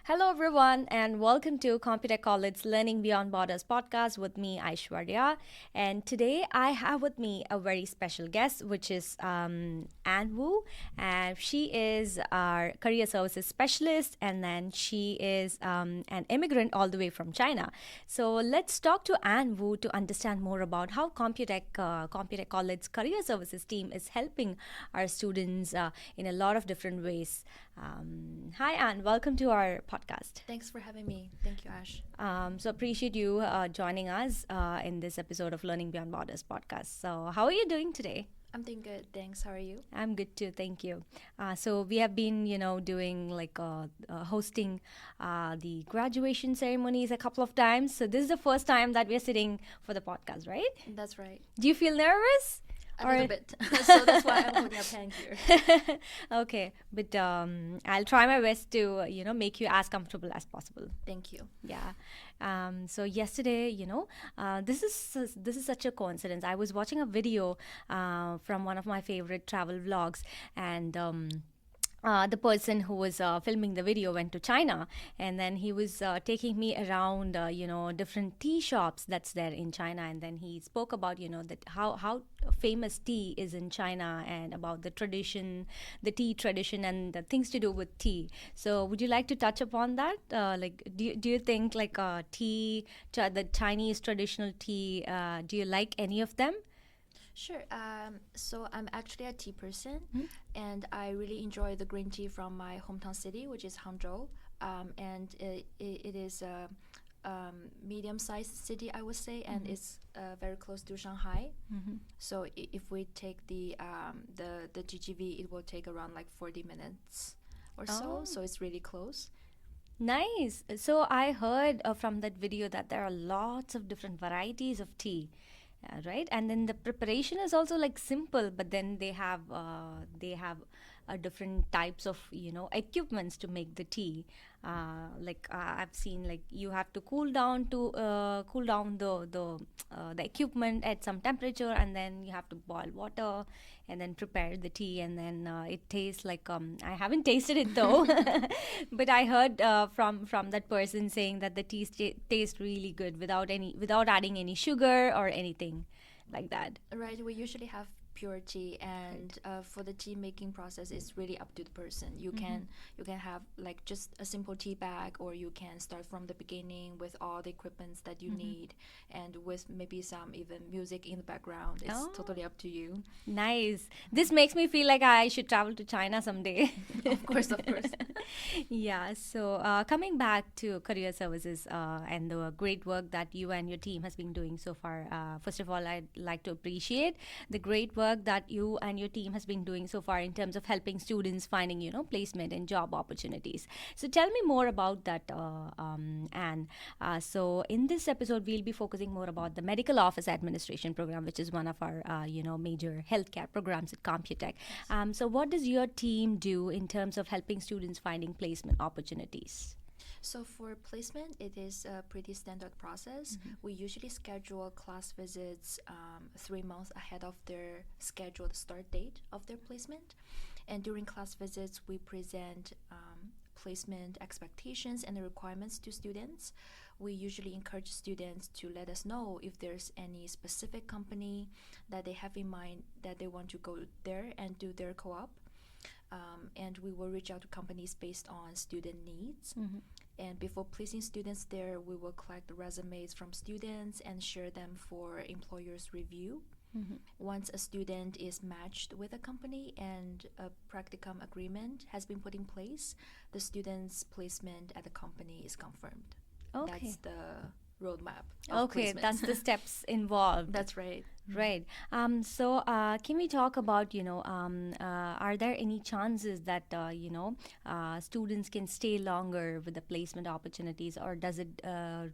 Hello, everyone, and welcome to Computek College's Learning Beyond Borders podcast with me, Aishwarya. And today I have with me a very special guest, which is Ann Wu. And she is our career services specialist, and then she is an immigrant all the way from China. So let's talk to Ann Wu to understand more about how Computek College's career services team is helping our students in a lot of different ways. Hi, Anne. Welcome to our podcast. Thanks for having me. Thank you, Ash. So appreciate you joining us in this episode of Learning Beyond Borders podcast. So how are you doing today? I'm doing good. Thanks. How are you? I'm good too, thank you. So we have been, doing like hosting the graduation ceremonies a couple of times. So this is the first time that we're sitting for the podcast, right? That's right. Do you feel nervous? A little bit. So that's why I'm holding a pen here. Okay, but I'll try my best to make you as comfortable as possible. Thank you. Yeah. So yesterday, this is such a coincidence. I was watching a video from one of my favorite travel vlogs, and the person who was filming the video went to China, and then he was taking me around, different tea shops that's there in China, and then he spoke about, that how famous tea is in China and about the tradition, the tea tradition, and the things to do with tea. So, would you like to touch upon that? Do you think like the Chinese traditional tea? Do you like any of them? Sure. So I'm actually a tea person, and I really enjoy the green tea from my hometown city, which is Hangzhou. And it is a medium-sized city, I would say, and it's very close to Shanghai. So if we take the GGV, it will take around like 40 minutes or so. Oh. So it's really close. Nice. So I heard from that video that there are lots of different varieties of tea, right? And then the preparation is also like simple, but then they have different types of equipments to make the tea. I've seen like you have to cool down the equipment at some temperature, and then you have to boil water and then prepare the tea, and then it tastes like I haven't tasted it though, but I heard from that person saying that the tea tastes really good without adding any sugar or anything like that. Right, we usually have pure tea, Right. and for the tea making process, it's really up to the person. You can have like just a simple tea bag, or you can start from the beginning with all the equipments that you need, and with maybe some even music in the background. It's Oh, totally up to you. nice. This makes me feel like I should travel to China someday. Of course, of course. Yeah, so coming back to career services and the great work that you and your team has been doing so far. First of all, I'd like to appreciate the great work that you and your team has been doing so far in terms of helping students finding, placement and job opportunities. So tell me more about that, Anne. So in this episode, we'll be focusing more about the medical office administration program, which is one of our, major healthcare programs at Computek. So what does your team do in terms of helping students finding placement opportunities? So for placement, it is a pretty standard process. We usually schedule class visits 3 months ahead of their scheduled start date of their placement. And during class visits, we present placement expectations and the requirements to students. We usually encourage students to let us know if there's any specific company that they have in mind that they want to go there and do their co-op. And we will reach out to companies based on student needs. And before placing students there, we will collect the resumes from students and share them for employers' review. Once a student is matched with a company and a practicum agreement has been put in place, the student's placement at the company is confirmed. Okay. That's the roadmap of Okay, placement. that's the steps involved. That's right. Right. So, can we talk about, are there any chances that, students can stay longer with the placement opportunities, or does it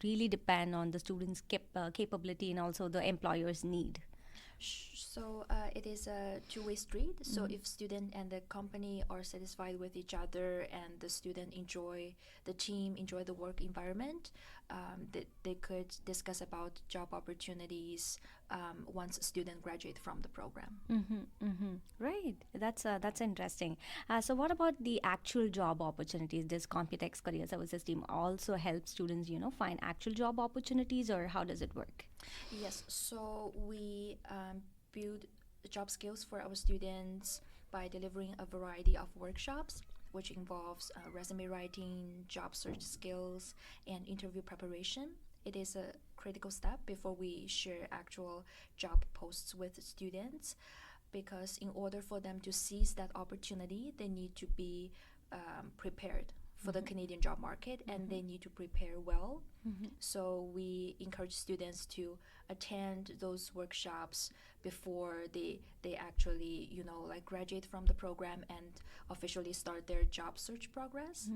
really depend on the students' capability and also the employer's need? So it is a two-way street. So if student and the company are satisfied with each other, and the student enjoy the team, enjoy the work environment, they could discuss about job opportunities once students graduate from the program. Right. That's interesting. So, what about the actual job opportunities? Does Computex Career Services team also help students, find actual job opportunities, or how does it work? Yes, so we build job skills for our students by delivering a variety of workshops, which involves resume writing, job search skills, and interview preparation. It is a critical step before we share actual job posts with students, because in order for them to seize that opportunity, they need to be prepared for the Canadian job market, and they need to prepare well. So we encourage students to attend those workshops before they actually like graduate from the program and officially start their job search progress.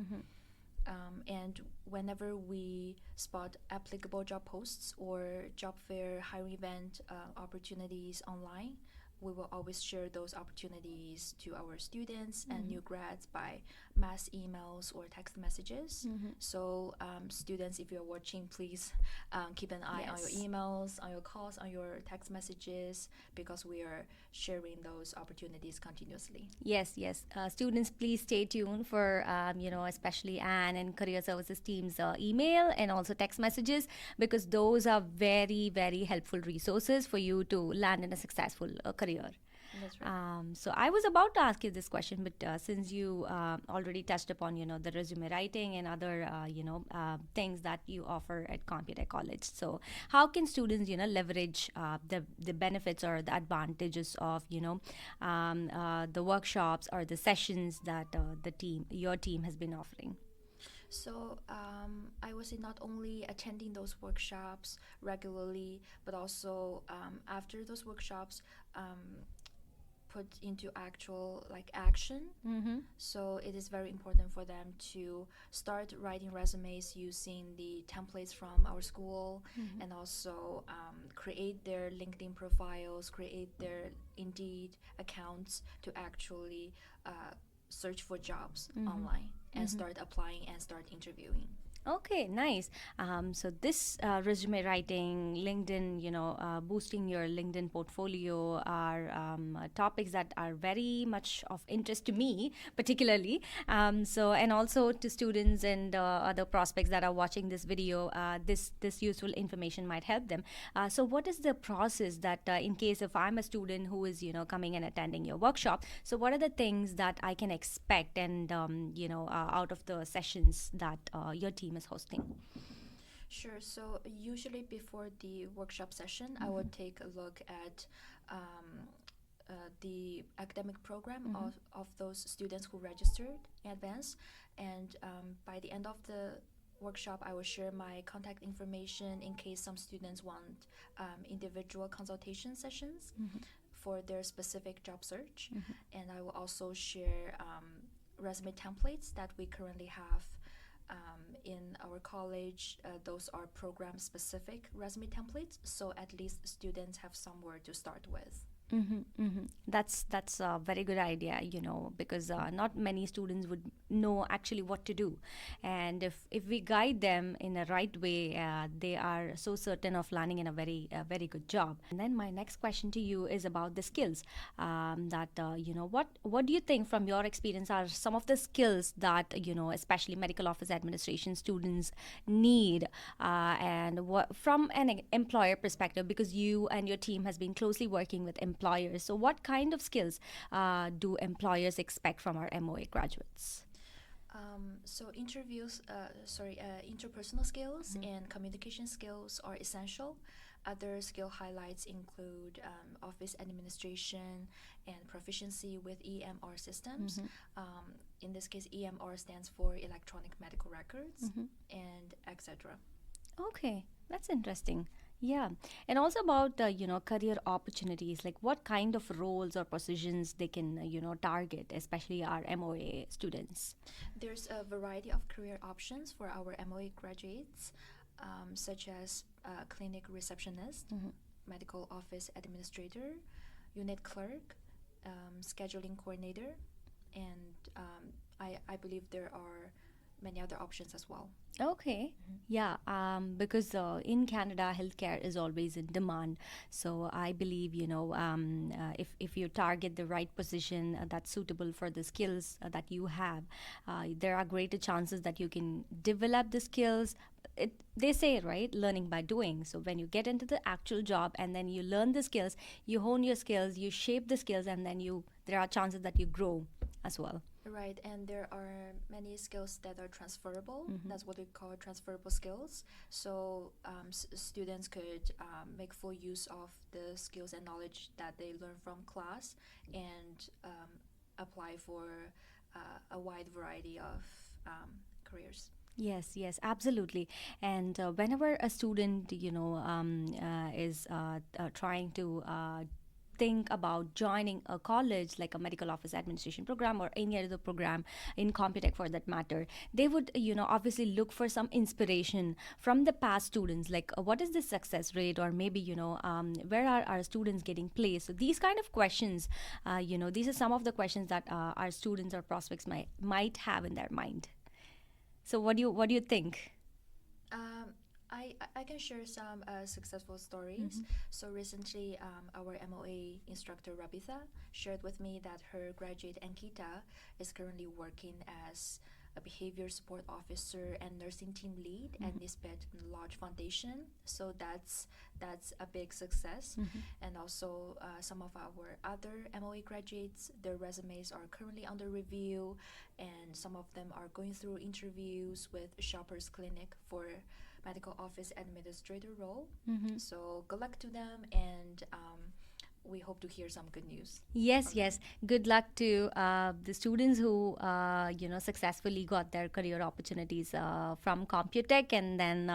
And whenever we spot applicable job posts or job fair hiring event opportunities online, we will always share those opportunities to our students and new grads by mass emails or text messages. So students, if you're watching, please keep an eye on your Yes. emails, on your calls, on your text messages, because we are sharing those opportunities continuously. Yes, yes. Students, please stay tuned for, especially Anne and Career Services team's email and also text messages, because those are very, very helpful resources for you to land in a successful career. That's right. So I was about to ask you this question, but since you already touched upon, the resume writing and other, things that you offer at Computek College. So how can students, leverage the benefits or the advantages of, the workshops or the sessions that your team has been offering? So I was not only attending those workshops regularly, but also after those workshops, put into actual action. So it is very important for them to start writing resumes using the templates from our school, and also create their LinkedIn profiles, create their Indeed accounts to actually search for jobs online and start applying and start interviewing. Okay, nice. So this resume writing, LinkedIn, boosting your LinkedIn portfolio are topics that are very much of interest to me, particularly. So and also to students and other prospects that are watching this video, this useful information might help them. So what is the process that, in case if I'm a student who is coming and attending your workshop, so what are the things that I can expect and out of the sessions that your team is hosting? Sure. So usually before the workshop session, I would take a look at the academic program of those students who registered in advance, and by the end of the workshop, I will share my contact information in case some students want individual consultation sessions for their specific job search, and I will also share resume templates that we currently have in our college. Those are program specific resume templates, so at least students have somewhere to start with. That's a very good idea, because not many students would know actually what to do, and if we guide them in the right way, they are so certain of landing in a very good job. And then my next question to you is about the skills. That what do you think from your experience are some of the skills that especially medical office administration students need, and what from an employer perspective, because you and your team has been closely working with employers. So, what kind of skills do employers expect from our MOA graduates? So interpersonal skills and communication skills are essential. Other skill highlights include office administration and proficiency with EMR systems. In this case, EMR stands for electronic medical records, and etc. Okay, that's interesting. Yeah, and also about career opportunities, like what kind of roles or positions they can target, especially our MOA students. There's a variety of career options for our MOA graduates, such as clinic receptionist, medical office administrator, unit clerk, scheduling coordinator, and I believe there are many other options as well. Okay. Yeah, because in Canada, healthcare is always in demand. So I believe, if you target the right position that's suitable for the skills that you have, there are greater chances that you can develop the skills. They say, right, learning by doing. So when you get into the actual job and then you learn the skills, you hone your skills, you shape the skills, and then there are chances that you grow as well. Right, and there are many skills that are transferable. Mm-hmm. That's what we call transferable skills. So students could make full use of the skills and knowledge that they learn from class and apply for a wide variety of careers. Yes, yes, absolutely. And whenever a student, is trying to think about joining a college like a medical office administration program or any other program in Computek for that matter, they would, obviously look for some inspiration from the past students, like what is the success rate, or maybe, where are our students getting placed. So these kind of questions, these are some of the questions that our students or prospects might have in their mind. So what do you think? Um, I can share some successful stories. So recently, our MOA instructor Rabitha shared with me that her graduate Ankita is currently working as a behavior support officer and nursing team lead at Nisbet Lodge Foundation. So that's a big success. And also some of our other MOA graduates, their resumes are currently under review, and some of them are going through interviews with Shoppers Clinic for medical office administrator role. So good luck to them, and we hope to hear some good news. Yes, from them. yes. Good luck to the students who successfully got their career opportunities from Computek, and then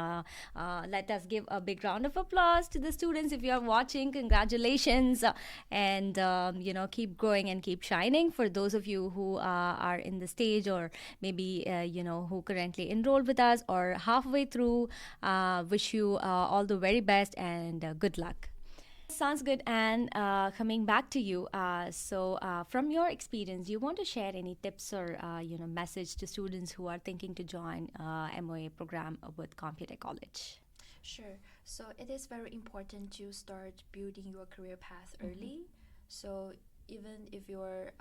let us give a big round of applause to the students. If you are watching, congratulations, and keep growing and keep shining. For those of you who are in the stage, or maybe who currently enrolled with us or halfway through, wish you all the very best and good luck. Sounds good. And coming back to you, from your experience, you want to share any tips or message to students who are thinking to join MOA program with Computer College? Sure. So it is very important to start building your career path early. So even if you're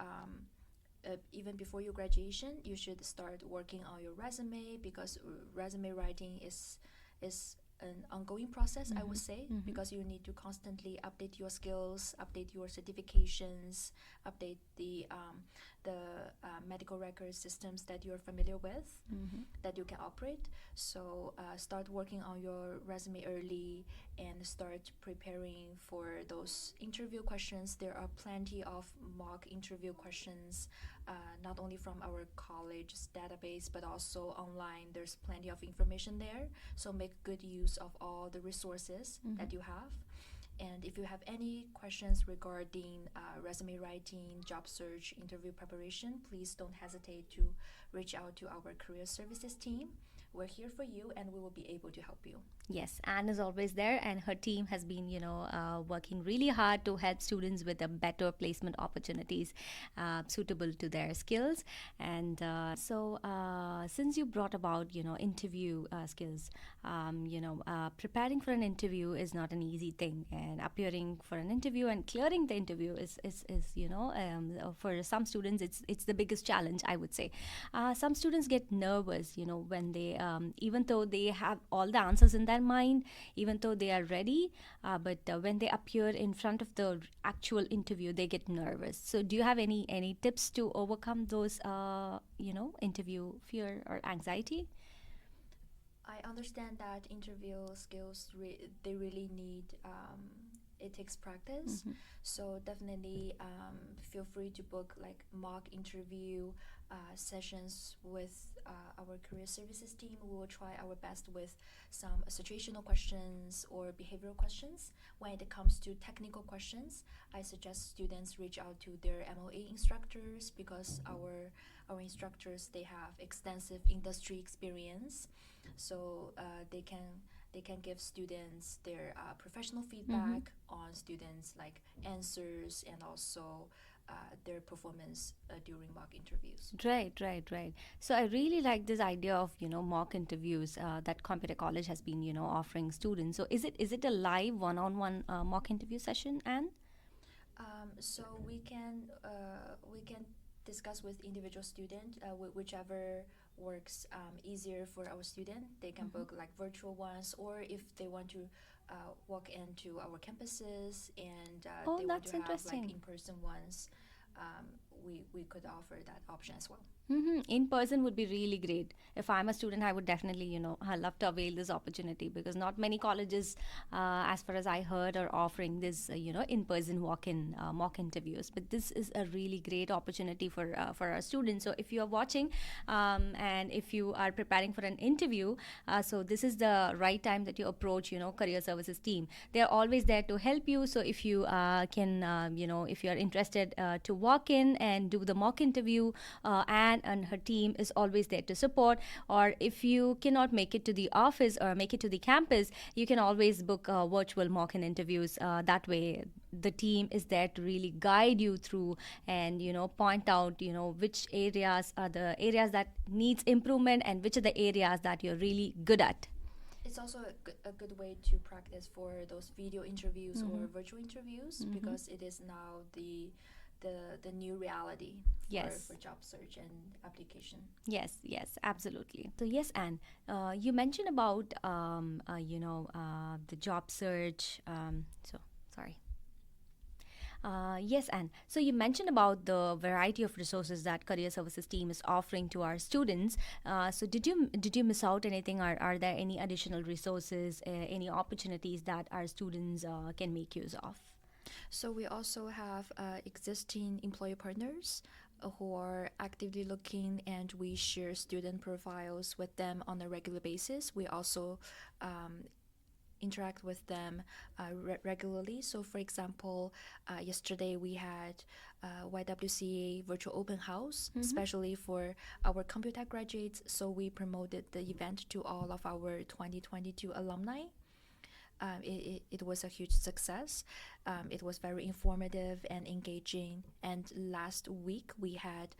even before your graduation, you should start working on your resume, because resume writing is an ongoing process, I would say, because you need to constantly update your skills, update your certifications, update the medical record systems that you're familiar with, that you can operate. So start working on your resume early and start preparing for those interview questions. There are plenty of mock interview questions, not only from our college's database, but also online. There's plenty of information there. So make good use of all the resources that you have. And if you have any questions regarding resume writing, job search, interview preparation, please don't hesitate to reach out to our career services team. We're here for you, and we will be able to help you. Yes, Anne is always there, and her team has been, working really hard to help students with a better placement opportunities suitable to their skills. And since you brought about, interview skills, preparing for an interview is not an easy thing, and appearing for an interview and clearing the interview is for some students, it's the biggest challenge, I would say. Some students get nervous, when they even though they have all the answers in their mind, even though they are ready, but when they appear in front of the actual interview, they get nervous. So do you have any tips to overcome those interview fear or anxiety? I understand that interview skills they really need. It takes practice, so definitely feel free to book like mock interview sessions with our career services team. We will try our best with some situational questions or behavioral questions. When it comes to technical questions, I suggest students reach out to their MOA instructors, because our instructors, they have extensive industry experience, so they They can give students their professional feedback on students like answers and also their performance during mock interviews. Right. So I really like this idea of mock interviews that Computer College has been offering students. So is it a live one-on-one mock interview session, Anne? So we can discuss with individual student, whichever works easier for our student. They can book like virtual ones, or if they want to walk into our campuses and Oh, they want that's to have like interesting. in-person ones, we could offer that option as well. In person would be really great. If I'm a student, I would definitely, I love to avail this opportunity because not many colleges, as far as I heard, are offering this, in-person walk-in mock interviews. But this is a really great opportunity for our students. So if you are watching, and if you are preparing for an interview, so this is the right time that you approach, career services team. They are always there to help you. So if you if you are interested to walk in and do the mock interview, Anne and her team is always there to support. Or if you cannot make it to the office or make it to the campus, you can always book virtual mock-in interviews. That way, the team is there to really guide you through and point out which areas are the areas that needs improvement and which are the areas that you're really good at. It's also a good way to practice for those video interviews or virtual interviews because it is now the new reality Yes. for job search and application. Yes, absolutely. So yes, Anne, you mentioned about the job search. So sorry. Yes, Anne. So you mentioned about the variety of resources that Career Services team is offering to our students. So did you miss out anything? Are there any additional resources, any opportunities that our students can make use of? So we also have existing employer partners who are actively looking, and we share student profiles with them on a regular basis. We also interact with them regularly. So, for example, yesterday we had YWCA virtual open house, especially for our Computek graduates. So we promoted the event to all of our 2022 alumni. It was a huge success. It was very informative and engaging. And last week we had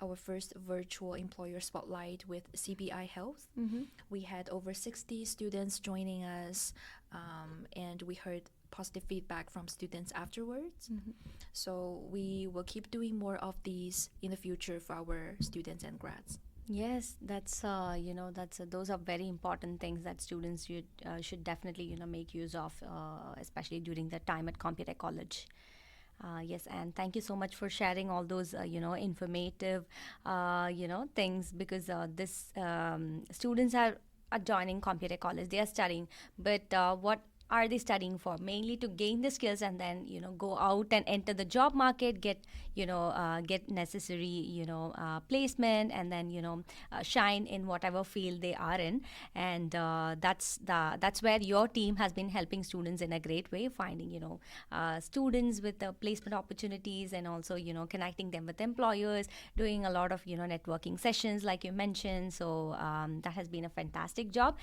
our first virtual employer spotlight with CBI Health. We had over 60 students joining us, and we heard positive feedback from students afterwards. So we will keep doing more of these in the future for our students and grads. Yes, that's those are very important things that students should definitely make use of, especially during their time at Computek College. Yes, and thank you so much for sharing all those informative things because this students are joining Computek College. They are studying, but what are they studying for? Mainly to gain the skills and then go out and enter the job market, get necessary placement, and then shine in whatever field they are in. And that's where your team has been helping students in a great way, finding students with the placement opportunities, and also connecting them with employers, doing a lot of networking sessions like you mentioned. So that has been a fantastic job.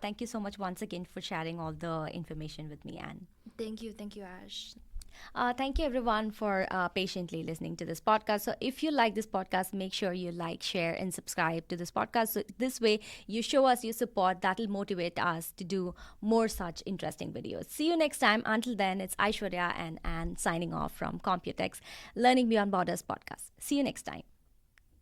Thank you so much once again for sharing all the information with me, Anne. Thank you, Ash. Thank you everyone for patiently listening to this podcast. So if you like this podcast, make sure you like, share, and subscribe to this podcast. So this way you show us your support. That'll motivate us to do more such interesting videos. See you next time. Until then, it's Aishwarya and Anne signing off from Computek's Learning Beyond Borders podcast. See you next time.